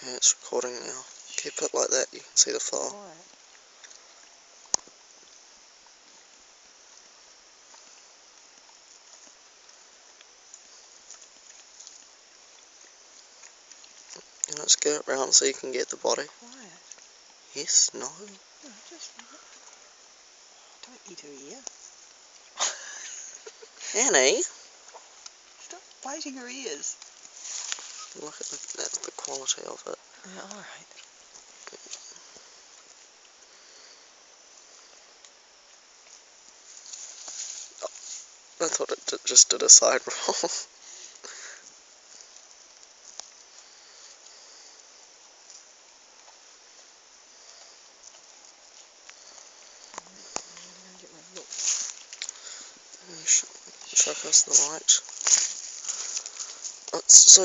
Yeah, it's recording now. Keep it like that, you can see the file. Alright. Let's go around so you can get the body. Quiet. Yes, no. No, just... Don't eat her ear. Annie! Stop biting her ears. Look at that's the quality of it. Yeah, alright. I thought it just did a side roll. I'm going to get my look. Chuck us the light. So